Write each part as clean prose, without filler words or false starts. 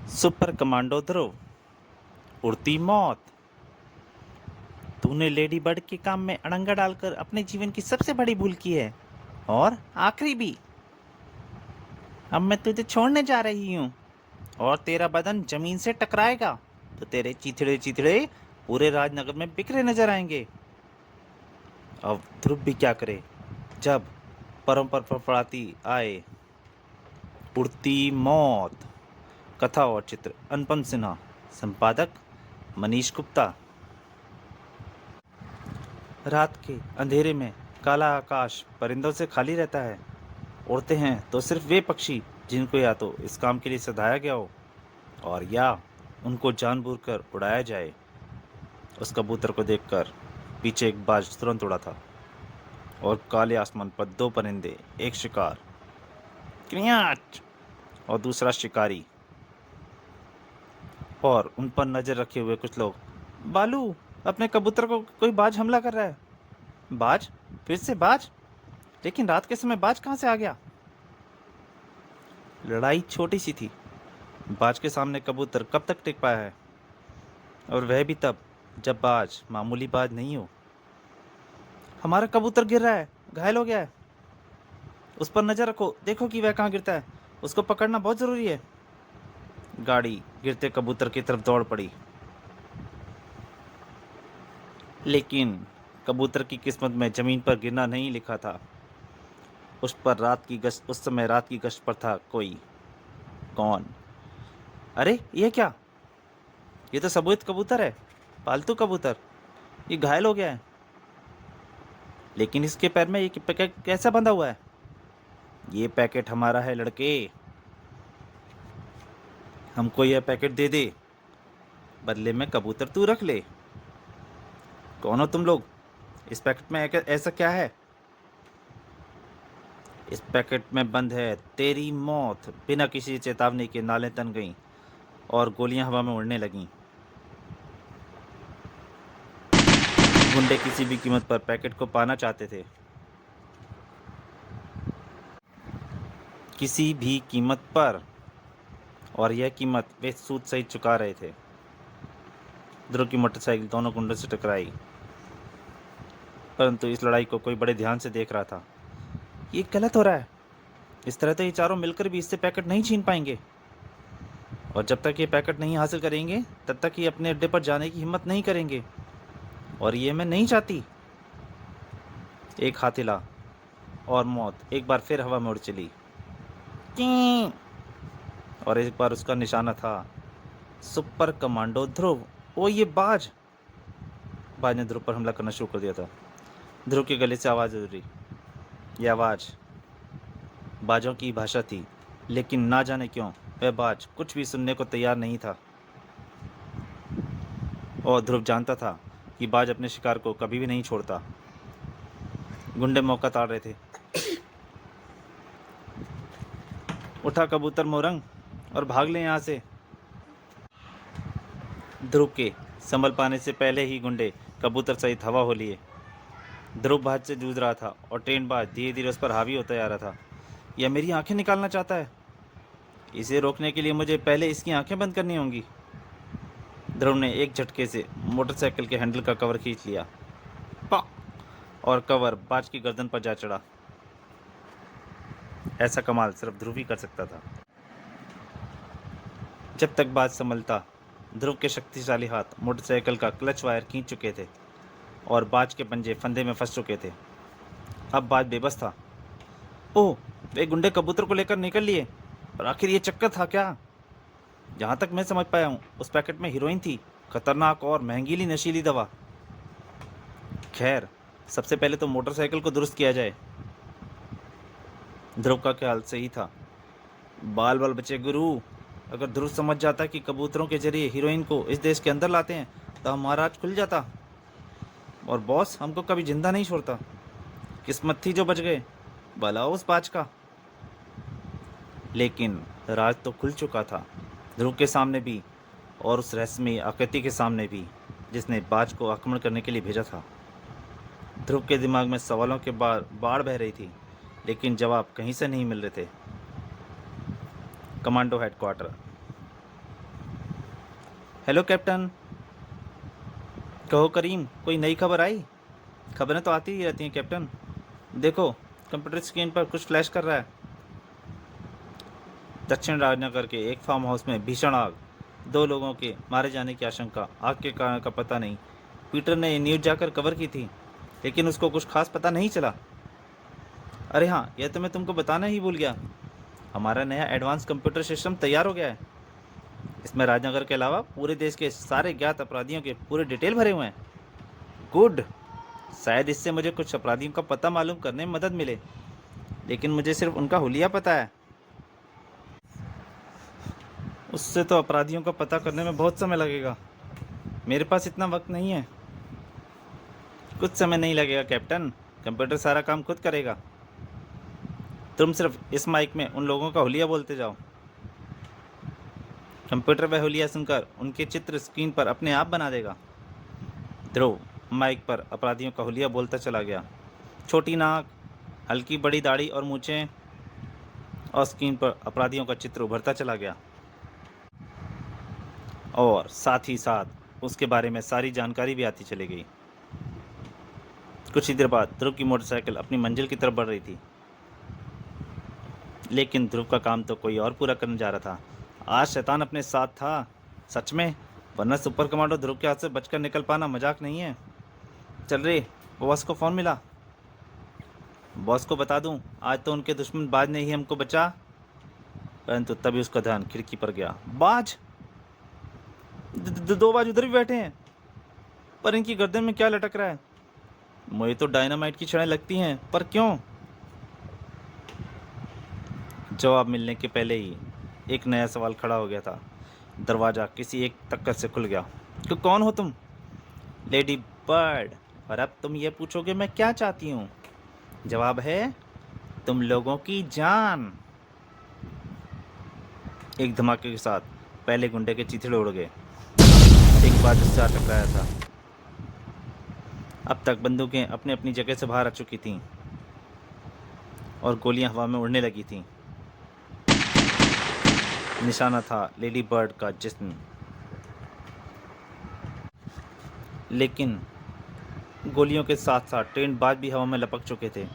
Super commando ध्रुव, उड़ती मौत। तूने लेडी बर्ड के काम में अड़ंगा डालकर अपने जीवन की सबसे बड़ी भूल की है, और आखिरी भी। अब मैं तुझे छोड़ने जा रही हूँ, और तेरा बदन जमीन से टकराएगा तो तेरे चिथड़े चिथड़े पूरे राजनगर में बिखरे नजर आएंगे। अब ध्रुव भी क्या करे जब परम पर फड़फड़ाती आए। उड़ती मौत। कथा और चित्र अनुपम सिन्हा। संपादक मनीष गुप्ता। रात के अंधेरे में काला आकाश परिंदों से खाली रहता है। उड़ते हैं तो सिर्फ वे पक्षी जिनको या तो इस काम के लिए सधाया गया हो, और या उनको जानबूझकर उड़ाया जाए। उस कबूतर को देखकर पीछे एक बाज तुरंत उड़ा था, और काले आसमान पर दो परिंदे, एक शिकार क्रियाच और दूसरा शिकारी, और उन पर नजर रखे हुए कुछ लोग। बालू, अपने कबूतर को कोई बाज हमला कर रहा है। बाज? फिर से बाज? लेकिन रात के समय बाज कहाँ से आ गया? लड़ाई छोटी सी थी। बाज के सामने कबूतर कब तक टिक पाया है, और वह भी तब जब बाज मामूली बाज नहीं हो। हमारा कबूतर गिर रहा है, घायल हो गया है। उस पर नजर रखो, देखो कि वह कहाँ गिरता है। उसको पकड़ना बहुत जरूरी है। गाड़ी गिरते कबूतर की तरफ दौड़ पड़ी, लेकिन कबूतर की किस्मत में जमीन पर गिरना नहीं लिखा था। उस समय रात की गश्त पर था कोई। कौन? अरे ये क्या? ये तो सबूत कबूतर है, पालतू कबूतर। ये घायल हो गया है, लेकिन इसके पैर में ये पैकेट कैसा बंधा हुआ है? ये पैकेट हमारा है लड़के, हमको यह पैकेट दे दे, बदले में कबूतर तू रख ले। कौन हो तुम लोग? इस पैकेट में ऐसा क्या है? इस पैकेट में बंद है तेरी मौत। बिना किसी चेतावनी के नालें तन गईं और गोलियां हवा में उड़ने लगीं। गुंडे किसी भी कीमत पर पैकेट को पाना चाहते थे, किसी भी कीमत पर, और यह कीमत वे सूद सहित चुका रहे थे। ध्रुव की मोटरसाइकिल दोनों गुंडों से टकराई, परंतु इस लड़ाई को कोई बड़े ध्यान से देख रहा था। ये गलत हो रहा है। इस तरह तो ये चारों मिलकर भी इससे पैकेट नहीं छीन पाएंगे, और जब तक ये पैकेट नहीं हासिल करेंगे तब तक ये अपने अड्डे पर जाने की हिम्मत नहीं करेंगे, और ये मैं नहीं चाहती। एक हाथ हिला और मौत एक बार फिर हवा में उड़ चली, और एक बार उसका निशाना था सुपर कमांडो ध्रुव। ओ ये बाज ने ध्रुव पर हमला करना शुरू कर दिया था। ध्रुव के गले से आवाज़ उतरी। यह आवाज़ बाजों की भाषा थी, लेकिन ना जाने क्यों वह बाज कुछ भी सुनने को तैयार नहीं था। और ध्रुव जानता था कि बाज अपने शिकार को कभी भी नहीं छोड़ता। गुंडे मौका ताड़ रहे थे। उठा कबूतर मोरंग और भाग ले यहाँ से। ध्रुव के संभल पाने से पहले ही गुंडे कबूतर सहित हवा हो लिए। ध्रुव बाज से जूझ रहा था, और ट्रेन बाज धीरे धीरे उस पर हावी होता जा रहा था। यह मेरी आंखें निकालना चाहता है। इसे रोकने के लिए मुझे पहले इसकी आंखें बंद करनी होंगी। ध्रुव ने एक झटके से मोटरसाइकिल के हैंडल का कवर खींच लिया, पा! और कवर बाज की गर्दन पर जा चढ़ा। ऐसा कमाल सिर्फ ध्रुव ही कर सकता था। जब तक बाज संभलता, ध्रुव के शक्तिशाली हाथ मोटरसाइकिल का क्लच वायर खींच चुके थे, और बाज के पंजे फंदे में फंस चुके थे। अब बाज बेबस था। ओह, वे गुंडे कबूतर को लेकर निकल लिए, पर आखिर ये चक्कर था क्या? जहाँ तक मैं समझ पाया हूँ, उस पैकेट में हीरोइन थी, खतरनाक और महंगीली नशीली दवा। खैर, सबसे पहले तो मोटरसाइकिल को दुरुस्त किया जाए। ध्रुव का ख्याल सही था। बाल बाल बचे गुरु। अगर ध्रुव समझ जाता कि कबूतरों के जरिए हीरोइन को इस देश के अंदर लाते हैं, तो हमारा राज खुल जाता, और बॉस हमको कभी जिंदा नहीं छोड़ता। किस्मत थी जो बच गए, भला उस बाज का। लेकिन राज तो खुल चुका था, ध्रुव के सामने भी, और उस रहस्यमयी आकृति के सामने भी, जिसने बाज को आक्रमण करने के लिए भेजा था। ध्रुव के दिमाग में सवालों के बाढ़ बह रही थी, लेकिन जवाब कहीं से नहीं मिल रहे थे। Commando headquarter. Hello captain. कहो करीम, कोई नई खबर आई? खबरें तो आती ही रहती हैं कैप्टन। देखो, कंप्यूटर स्क्रीन पर कुछ फ्लैश कर रहा है। दक्षिण राजनगर के एक फार्म हाउस में भीषण आग। 2 लोगों के मारे जाने की आशंका। आग के कारण का पता नहीं। पीटर ने ये न्यूज़ जाकर कवर की थी, लेकिन उसको कुछ खास पता नहीं चला। अरे हाँ, यह तो मैं तुमको बताना ही भूल गया। हमारा नया एडवांस कंप्यूटर सिस्टम तैयार हो गया है। इसमें राजनगर के अलावा पूरे देश के सारे ज्ञात अपराधियों के पूरे डिटेल भरे हुए हैं। गुड। शायद इससे मुझे कुछ अपराधियों का पता मालूम करने में मदद मिले, लेकिन मुझे सिर्फ उनका हुलिया पता है। उससे तो अपराधियों का पता करने में बहुत समय लगेगा। मेरे पास इतना वक्त नहीं है। कुछ समय नहीं लगेगा कैप्टन, कंप्यूटर सारा काम खुद करेगा। तुम सिर्फ इस माइक में उन लोगों का हुलिया बोलते जाओ। कंप्यूटर वह हुलिया सुनकर उनके चित्र स्क्रीन पर अपने आप बना देगा। ध्रुव माइक पर अपराधियों का हुलिया बोलता चला गया। छोटी नाक, हल्की बड़ी दाढ़ी और मूछें, और स्क्रीन पर अपराधियों का चित्र उभरता चला गया। और साथ ही साथ उसके बारे में सारी जानकारी भी आती चली गई। कुछ ही देर बाद ध्रुव की मोटरसाइकिल अपनी मंजिल की तरफ बढ़ रही थी, लेकिन ध्रुव का काम तो कोई और पूरा करने जा रहा था। आज शैतान अपने साथ था, सच में, वरना सुपर कमांडो ध्रुव के हाथ से बचकर निकल पाना मजाक नहीं है। चल रे, बॉस को फ़ोन मिला। बॉस को बता दूं, आज तो उनके दुश्मन बाज ने ही हमको बचा। परंतु तभी उसका ध्यान खिड़की पर गया। बाज? 2 बाज उधर भी बैठे हैं, पर इनकी गर्दन में क्या लटक रहा है? मुझे तो डायनामाइट की छड़ें लगती हैं, पर क्यों? जवाब मिलने के पहले ही एक नया सवाल खड़ा हो गया था। दरवाज़ा किसी एक टक्कर से खुल गया। तो कौन हो तुम? Lady bird. और अब तुम ये पूछोगे मैं क्या चाहती हूँ? जवाब है, तुम लोगों की जान। एक धमाके के साथ पहले गुंडे के चीथड़े उड़ गए। एक बार जिससे टकराया था। अब तक बंदूकें अपनी अपनी जगह से बाहर आ चुकी थीं और गोलियां हवा में उड़ने लगी थीं। निशाना था लेडी बर्ड का जिस्म, लेकिन गोलियों के साथ साथ ट्रेन बाज भी हवा में लपक चुके थे।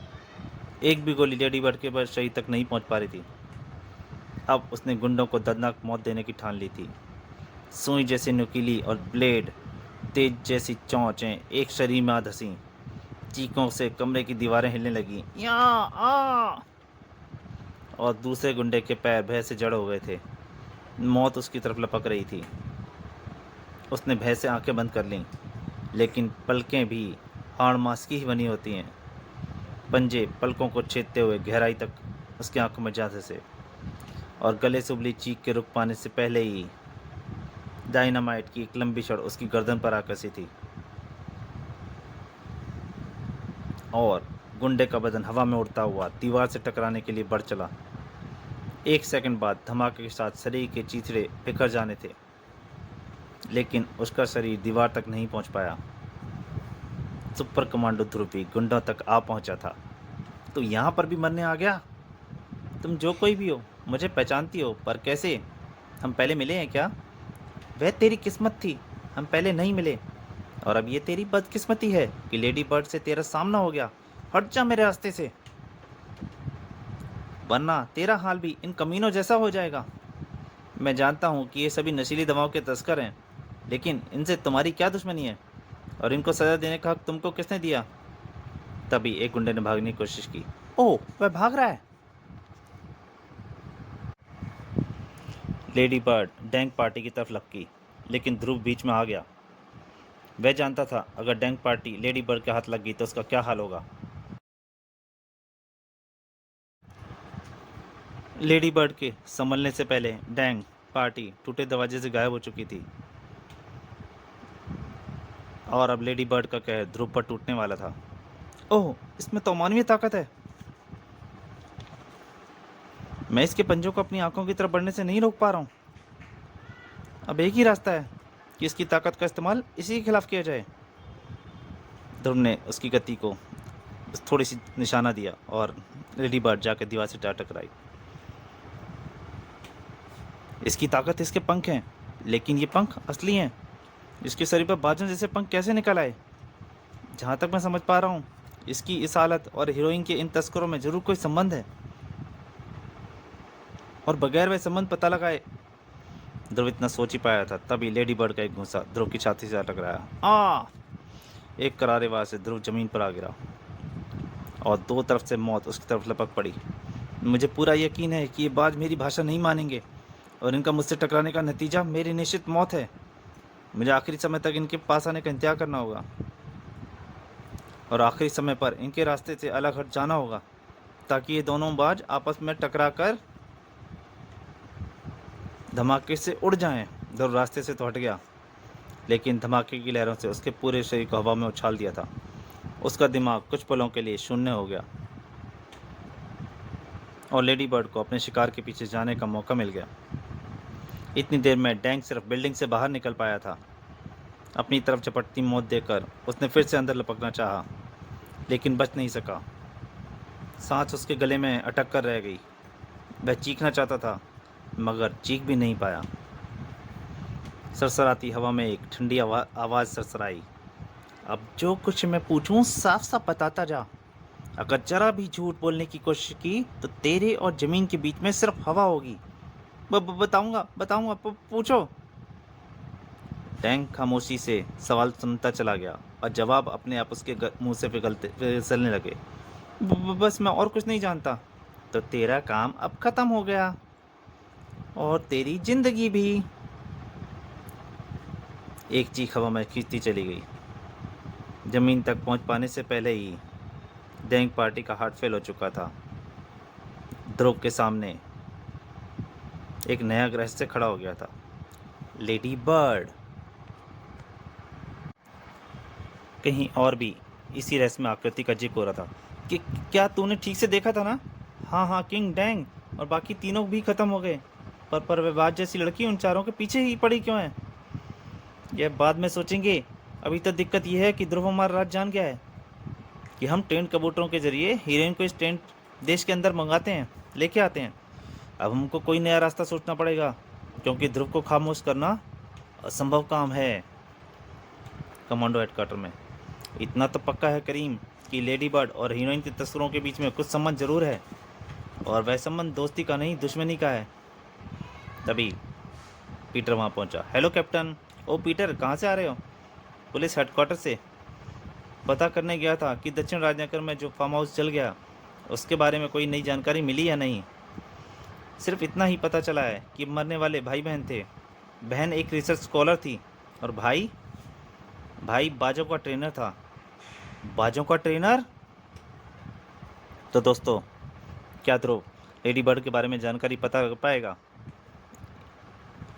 एक भी गोली लेडी बर्ड के शरीर तक नहीं पहुंच पा रही थी। अब उसने गुंडों को दर्दनाक मौत देने की ठान ली थी। सुई जैसी नुकीली और ब्लेड तेज जैसी चोंचें एक शरीर में आ धंसी। चीखों से कमरे की दीवारें हिलने लगी। या आ! और दूसरे गुंडे के पैर भय से जड़ हो गए थे। मौत उसकी तरफ लपक रही थी। उसने भय से आंखें बंद कर लीं, लेकिन पलकें भी हाड़ मांस की ही बनी होती हैं। पंजे पलकों को छेदते हुए गहराई तक उसकी आंखों में जा धंसे और गले से उबली चीख के रुक पाने से पहले ही डायनामाइट की एक लंबी छड़ उसकी गर्दन पर आ कसी थी और गुंडे का बदन हवा में उड़ता हुआ दीवार से टकराने के लिए बढ़ चला। 1 सेकंड बाद धमाके के साथ शरीर के चीथड़े बिखर जाने थे, लेकिन उसका शरीर दीवार तक नहीं पहुंच पाया। सुपर कमांडो ध्रुव भी गुंडों तक आ पहुंचा था। तो यहाँ पर भी मरने आ गया? तुम जो कोई भी हो, मुझे पहचानती हो, पर कैसे? हम पहले मिले हैं क्या? वह तेरी किस्मत थी, हम पहले नहीं मिले। और अब ये तेरी बदकिस्मती है कि लेडी बर्ड से तेरा सामना हो गया। हट जा मेरे रास्ते से, वरना तेरा हाल भी इन कमीनों जैसा हो जाएगा। मैं जानता हूँ कि ये सभी नशीली दवाओं के तस्कर हैं, लेकिन इनसे तुम्हारी क्या दुश्मनी है? और इनको सज़ा देने का हक तुमको किसने दिया? तभी एक गुंडे ने भागने की कोशिश की। ओह, वह भाग रहा है। लेडी बर्ड डैंग पार्टी की तरफ लपकी, लेकिन ध्रुव बीच में आ गया। वह जानता था अगर डैंग पार्टी लेडी बर्ड के हाथ लग गई तो उसका क्या हाल होगा। लेडी बर्ड के संभलने से पहले डैंग पार्टी टूटे दरवाजे से गायब हो चुकी थी और अब लेडी बर्ड का कहर ध्रुव पर टूटने वाला था। ओह, इसमें तो अमानवीय ताकत है। मैं इसके पंजों को अपनी आंखों की तरफ बढ़ने से नहीं रोक पा रहा हूँ। अब एक ही रास्ता है कि इसकी ताकत का इस्तेमाल इसी के खिलाफ किया जाए। ध्रुव ने उसकी गति को थोड़ी सी निशाना दिया और लेडी बर्ड जाकर दीवार से जा टकराई। इसकी ताकत इसके पंख हैं, लेकिन ये पंख असली हैं। इसके शरीर पर बाजन जैसे पंख कैसे निकल आए? जहाँ तक मैं समझ पा रहा हूँ, इसकी इस हालत और हीरोइन के इन तस्करों में ज़रूर कोई संबंध है, और बगैर वह संबंध पता लगाए। ध्रुव इतना सोच ही पाया था, तभी लेडी बर्ड का एक घूंसा ध्रुव की छाती से टकराया। आ एक करारे आवाज से ध्रुव जमीन पर आ गिरा और दो तरफ से मौत उसकी तरफ लपक पड़ी। मुझे पूरा यकीन है कि ये बाज मेरी भाषा नहीं मानेंगे और इनका मुझसे टकराने का नतीजा मेरी निश्चित मौत है। मुझे आखिरी समय तक इनके पास आने का इंतजार करना होगा और आखिरी समय पर इनके रास्ते से अलग हट जाना होगा, ताकि ये दोनों बाज आपस में टकरा कर धमाके से उड़ जाएं। ध्रुव रास्ते से तो हट गया, लेकिन धमाके की लहरों से उसके पूरे शरीर को हवा में उछाल दिया था। उसका दिमाग कुछ पलों के लिए शून्य हो गया और लेडी बर्ड को अपने शिकार के पीछे जाने का मौका मिल गया। इतनी देर में डैंग सिर्फ बिल्डिंग से बाहर निकल पाया था। अपनी तरफ झपटती मौत देखकर उसने फिर से अंदर लपकना चाहा, लेकिन बच नहीं सका। सांस उसके गले में अटक कर रह गई। वह चीखना चाहता था, मगर चीख भी नहीं पाया। सरसराती हवा में एक ठंडी आवाज़ सरसराई। अब जो कुछ मैं पूछूं साफ साफ बताता जा। अगर जरा भी झूठ बोलने की कोशिश की तो तेरे और जमीन के बीच में सिर्फ हवा होगी। बताऊंगा बताऊंगा, पूछो। टैंक खामोशी से सवाल सुनता चला गया और जवाब अपने आप उसके मुंह से फिसलने लगे। बस मैं और कुछ नहीं जानता। तो तेरा काम अब खत्म हो गया और तेरी जिंदगी भी। एक चीख हवा में खींचती चली गई। जमीन तक पहुंच पाने से पहले ही डैंग पार्टी का हार्ट फेल हो चुका था। ध्रुव के सामने एक नया रहस्य खड़ा हो गया था, लेडी बर्ड। कहीं और भी इसी रहस्य में आकृति का जिक्र हो रहा था कि क्या तूने ठीक से देखा था ना? हाँ हाँ, किंग डैंग और बाकी तीनों भी खत्म हो गए, पर वह बाज जैसी लड़की उन चारों के पीछे ही पड़ी क्यों है? यह बाद में सोचेंगे। अभी तो दिक्कत यह है कि ध्रुव हमारा राज जान गया है कि हम टेंट कबूतरों के जरिए हीरोइन को इस टेंट देश के अंदर मंगाते हैं, लेके आते हैं। अब हमको कोई नया रास्ता सोचना पड़ेगा, क्योंकि ध्रुव को खामोश करना असंभव काम है। कमांडो हेडक्वार्टर में इतना तो पक्का है करीम कि लेडी बर्ड और हीरोइन के तस्करों के बीच में कुछ संबंध जरूर है, और वह संबंध दोस्ती का नहीं दुश्मनी का है। तभी पीटर वहाँ पहुँचा। Hello captain. ओ पीटर, कहाँ से आ रहे हो? पुलिस हेडक्वार्टर से। पता करने गया था कि दक्षिण राजनगर में जो फार्म हाउस जल गया उसके बारे में कोई नई जानकारी मिली या नहीं। सिर्फ इतना ही पता चला है कि मरने वाले भाई बहन थे। बहन एक रिसर्च स्कॉलर थी और भाई बाजों का ट्रेनर था। बाजों का ट्रेनर? तो दोस्तों, क्या ध्रुव लेडी बर्ड के बारे में जानकारी पता कर पाएगा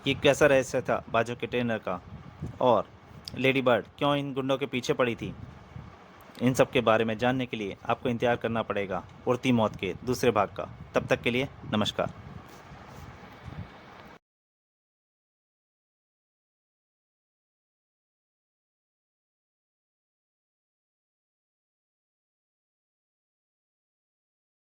कि कैसा रहस्य था बाजों के ट्रेनर का, और लेडी बर्ड क्यों इन गुंडों के पीछे पड़ी थी? इन सब के बारे में जानने के लिए आपको इंतजार करना पड़ेगा उड़ती मौत के दूसरे भाग का। तब तक के लिए नमस्कार।